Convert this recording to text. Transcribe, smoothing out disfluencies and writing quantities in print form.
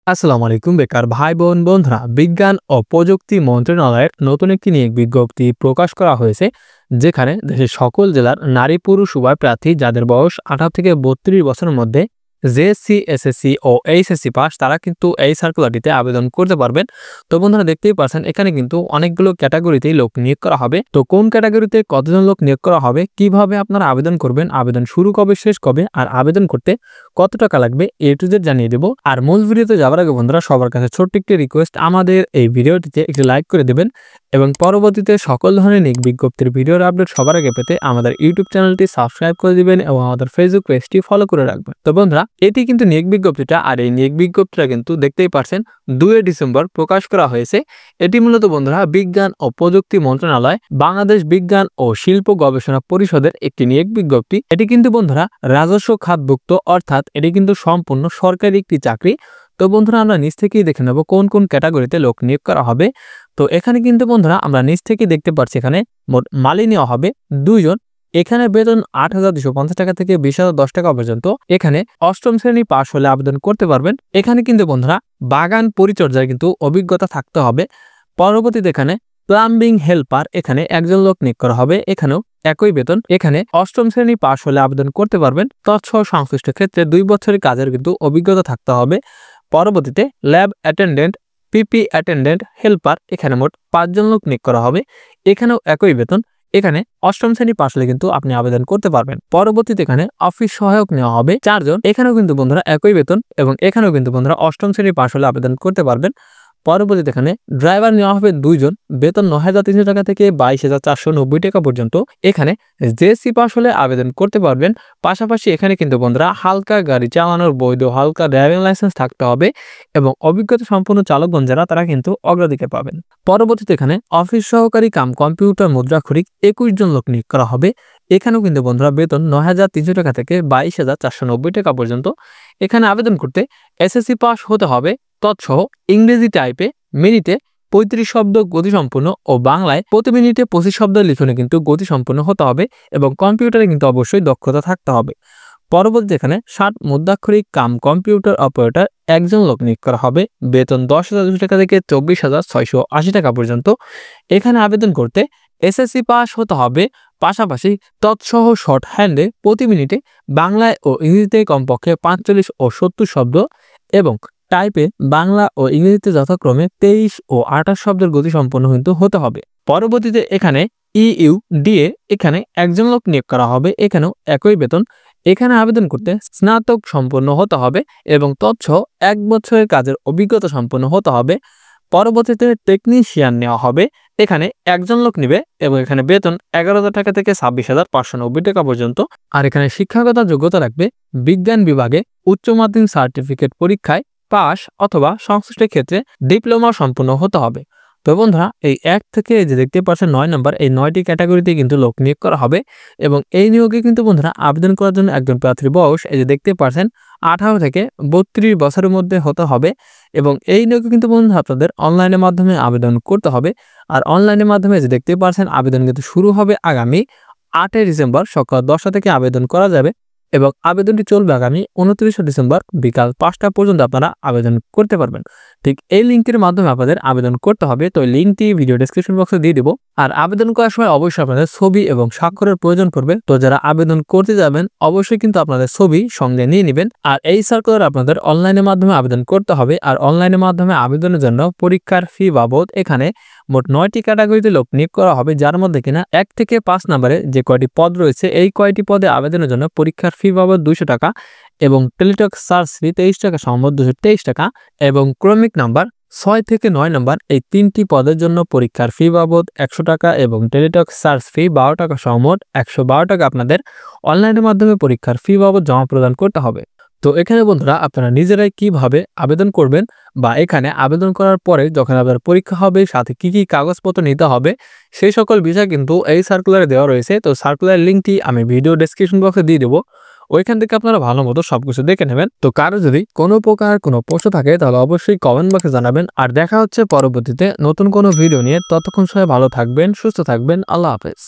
আসসালামু আলাইকুম বেকার ভাই বোন বন্ধুরা, বিজ্ঞান ও প্রযুক্তি মন্ত্রণালয়ের নতুন একটি নিয়োগ বিজ্ঞপ্তি প্রকাশ করা হয়েছে, যেখানে দেশের সকল জেলার নারী পুরুষ উভয় প্রার্থী যাদের বয়স 18 থেকে 32 বছরের মধ্যে জেএসসি এসএসসি ও এইচএসসি পাস তারা কিন্তু এই সার্কুলারটিতে আবেদন করতে পারবেন। তো বন্ধুরা দেখতেই পাচ্ছেন এখানে কিন্তু অনেকগুলো ক্যাটাগরিতেই লোক নিয়োগ করা হবে। তো কোন ক্যাটাগরিতে কতজন লোক নিয়োগ করা হবে, কিভাবে আপনারা আবেদন করবেন, আবেদন শুরু কবে শেষ কবে, আর আবেদন করতে কত টাকা লাগবে এ টু জেড জানিয়ে দেব। আর মূল ভিডিওতে যাওয়ার আগে বন্ধুরা সবার কাছে ছোট্ট একটি রিকোয়েস্ট, আমাদের এই ভিডিওটিতে একটি লাইক করে দেবেন এবং পরবর্তীতে সকল ধরনের নিয়োগ বিজ্ঞপ্তির ভিডিওর আপডেট সবার আগে পেতে আমাদের ইউটিউব চ্যানেলটি সাবস্ক্রাইব করে দিবেন এবং আমাদের ফেসবুক পেজটি ফলো করে রাখবেন। তো বন্ধুরা এটি কিন্তু নিয়োগ বিজ্ঞপ্তিটা, আর এই নিয়োগ বিজ্ঞপ্তিটা কিন্তু দেখতেই পারছেন 2 ডিসেম্বর প্রকাশ করা হয়েছে। এটি মূলত বন্ধুরা বিজ্ঞান ও প্রযুক্তি মন্ত্রণালয়, বাংলাদেশ বিজ্ঞান ও শিল্প গবেষণা পরিষদের একটি নিয়োগ বিজ্ঞপ্তি। এটি কিন্তু বন্ধুরা রাজস্ব খাতভুক্ত, অর্থাৎ এটি কিন্তু সম্পূর্ণ সরকারি একটি চাকরি। তো বন্ধুরা আমরা নিচ থেকেই দেখে নেব কোন কোন ক্যাটাগরিতে লোক নিয়োগ করা হবে। তো এখানে কিন্তু বন্ধুরা আমরা নিচ থেকেই দেখতে পাচ্ছি এখানে মোট মালি নেওয়া হবে 2 জন। এখানে বেতন 8,250 টাকা থেকে 20,010 টাকা পর্যন্ত। এখানে অষ্টম শ্রেণী পাশ হলে আবেদন করতে পারবেন। এখানে কিন্তু বন্ধুরা বাগান পরিচর্যার কিন্তু অভিজ্ঞতা থাকতে হবে। পরবর্তীতে এখানে প্লাম্বিং হেল্পার, এখানে একজন লোক নিয়োগ করা হবে, এখানেও একই বেতন। এখানে অষ্টম শ্রেণী পাশ হলে আবেদন করতে পারবেন। তৎসহ সংশ্লিষ্ট ক্ষেত্রে 2 বছরের কাজের কিন্তু অভিজ্ঞতা থাকতে হবে। পরবর্তীতে ল্যাব অ্যাটেন্ডেন্ট, পিপি অ্যাটেন্ডেন্ট, হেল্পার, এখানে মোট 5 জন লোক নিয়োগ করা হবে, এখানেও একই বেতন। এখানে অষ্টম শ্রেণী পাশ হলে কিন্তু আপনি আবেদন করতে পারবেন। পরবর্তীতে এখানে অফিস সহায়ক নেওয়া হবে 4 জন, এখানেও কিন্তু বন্ধুরা একই বেতন এবং এখানেও কিন্তু বন্ধুরা অষ্টম শ্রেণী পাশ হলে আবেদন করতে পারবেন। পরবর্তীতে এখানে ড্রাইভার নেওয়া হবে 2 জন, বেতন 9,300 টাকা থেকে 22,490 টাকা পর্যন্ত। এখানে জেএসসি পাস হলে আবেদন করতে পারবেন। পাশাপাশি এখানে কিন্তু বন্ধুরা হালকা গাড়ি চালানোর বৈধ হালকা ড্রাইভিং লাইসেন্স থাকতে হবে এবং অভিজ্ঞতা সম্পন্ন চালকগণ যারা তারা কিন্তু অগ্রাধিকার পাবেন। পরবর্তীতে এখানে অফিস সহকারী কাম কম্পিউটার মুদ্রাক্ষরিক 21 জন লোক নিয়োগ করা হবে। এখানেও কিন্তু বন্ধুরা বেতন 9,300 টাকা থেকে 22,490 টাকা পর্যন্ত। এখানে আবেদন করতে এসএসসি পাস হতে হবে। তৎসহ ইংরেজি টাইপে মিনিটে 35 শব্দ গতিসম্পন্ন ও বাংলায় প্রতি মিনিটে 25 শব্দ লিখনে কিন্তু গতিসম্পন্ন হতে হবে এবং কম্পিউটারে কিন্তু অবশ্যই দক্ষতা থাকতে হবে। পরবর্তী এখানে 60 মুদ্রাক্ষরিক কাম কম্পিউটার অপারেটর একজন লোক নিয়োগ করা হবে, বেতন 10,200 টাকা থেকে 24,680 টাকা পর্যন্ত। এখানে আবেদন করতে এসএসসি পাস হতে হবে। পাশাপাশি তৎসহ শর্ট হ্যান্ডে প্রতি মিনিটে বাংলায় ও ইংরেজিতে কমপক্ষে 45 ও 70 শব্দ এবং টাইপে বাংলা ও ইংরেজিতে যথাক্রমে 23 ও 28 শব্দের গতি সম্পন্ন কিন্তু হতে হবে। পরবর্তীতে এখানে ইউডিএ, এখানে একজন লোক নিয়োগ করা হবে, এখানেও একই বেতন। এখানে আবেদন করতে স্নাতক সম্পন্ন হতে হবে এবং তৎসহ 1 বছরের কাজের অভিজ্ঞতা সম্পন্ন হতে হবে। পরবর্তীতে টেকনিশিয়ান নেওয়া হবে, এখানে একজন লোক নিবে এবং এখানে বেতন 11,000 টাকা থেকে 26,590 টাকা পর্যন্ত। আর এখানে শিক্ষাগত যোগ্যতা রাখবে বিজ্ঞান বিভাগে উচ্চ মাধ্যমিক সার্টিফিকেট পরীক্ষায় পাস অথবা সংশ্লিষ্ট ক্ষেত্রে ডিপ্লোমা সম্পন্ন হতে হবে। তো বন্ধুরা এই 1 থেকে যে দেখতে পাচ্ছেন 9 নম্বর, এই 9টি ক্যাটাগরিতে কিন্তু লোক নিয়োগ করা হবে এবং এই নিয়োগে কিন্তু বন্ধুরা আবেদন করার জন্য একজন প্রার্থীর বয়স এই যে দেখতে পাচ্ছেন 18 থেকে 32 বছরের মধ্যে হতে হবে এবং এই নিয়োগে কিন্তু বন্ধুরা আপনাদের অনলাইনের মাধ্যমে আবেদন করতে হবে। আর অনলাইনের মাধ্যমে যে দেখতে পাচ্ছেন আবেদন কিন্তু শুরু হবে আগামী 8 ডিসেম্বর সকাল 10টা থেকে আবেদন করা যাবে এবং আবেদনটি চলবে আগামী 29 ডিসেম্বর বিকাল 5টা পর্যন্ত আপনারা আবেদন করতে পারবেন। ঠিক এই লিঙ্কের মাধ্যমে আপনাদের আবেদন করতে হবে। তো এই লিঙ্কটি ভিডিও ডেসক্রিপশন বক্সে দিয়ে দেবো। আর আবেদন করার সময় অবশ্যই আপনাদের ছবি এবং স্বাক্ষরের প্রয়োজন পড়বে। তো যারা আবেদন করতে যাবেন অবশ্যই কিন্তু আপনাদের ছবি সঙ্গে নিয়ে নেবেন। আর এই সার্কুলার আপনাদের অনলাইনের মাধ্যমে আবেদন করতে হবে। আর অনলাইনের মাধ্যমে আবেদনের জন্য পরীক্ষার ফি বাবদ এখানে মোট 9টি ক্যাটাগরিতে লোক নিয়োগ করা হবে, যার মধ্যে কিনা 1 থেকে 5 নম্বরে যে কয়টি পদ রয়েছে এই কয়টি পদে আবেদনের জন্য পরীক্ষার ফি বাবদ 200 টাকা এবং টেলিটক সার্চ ফি 23 টাকা সম্বন্ধ 223 টাকা এবং ক্রমিক নাম্বার 6 থেকে 9 নম্বর এই 3টি পদের জন্য পরীক্ষার ফি বাবদ 100 টাকা এবং টেলিটক সার্চ ফি 12 টাকা সমোট 112 টাকা আপনাদের অনলাইনের মাধ্যমে পরীক্ষার ফি বাবদ জমা প্রদান করতে হবে। তো এখানে বন্ধুরা আপনারা নিজেরাই কিভাবে আবেদন করবেন বা এখানে আবেদন করার পরে যখন আপনার পরীক্ষা হবে সাথে কি কি কাগজপত্র নিতে হবে সেই সকল বিষয় কিন্তু এই সার্কুলারে দেওয়া রয়েছে। তো সার্কুলার লিঙ্কটি আমি ভিডিও ডেসক্রিপশন বক্সে দিয়ে দেবো, ওইখান থেকে আপনারা ভালো মতো সবকিছু দেখে নেবেন। তো কারো যদি কোনো প্রকার কোনো প্রশ্ন থাকে তাহলে অবশ্যই কমেন্ট বক্সে জানাবেন। আর দেখা হচ্ছে পরবর্তীতে নতুন কোনো ভিডিও নিয়ে। ততক্ষণ সবাই ভালো থাকবেন, সুস্থ থাকবেন। আল্লাহ হাফেজ।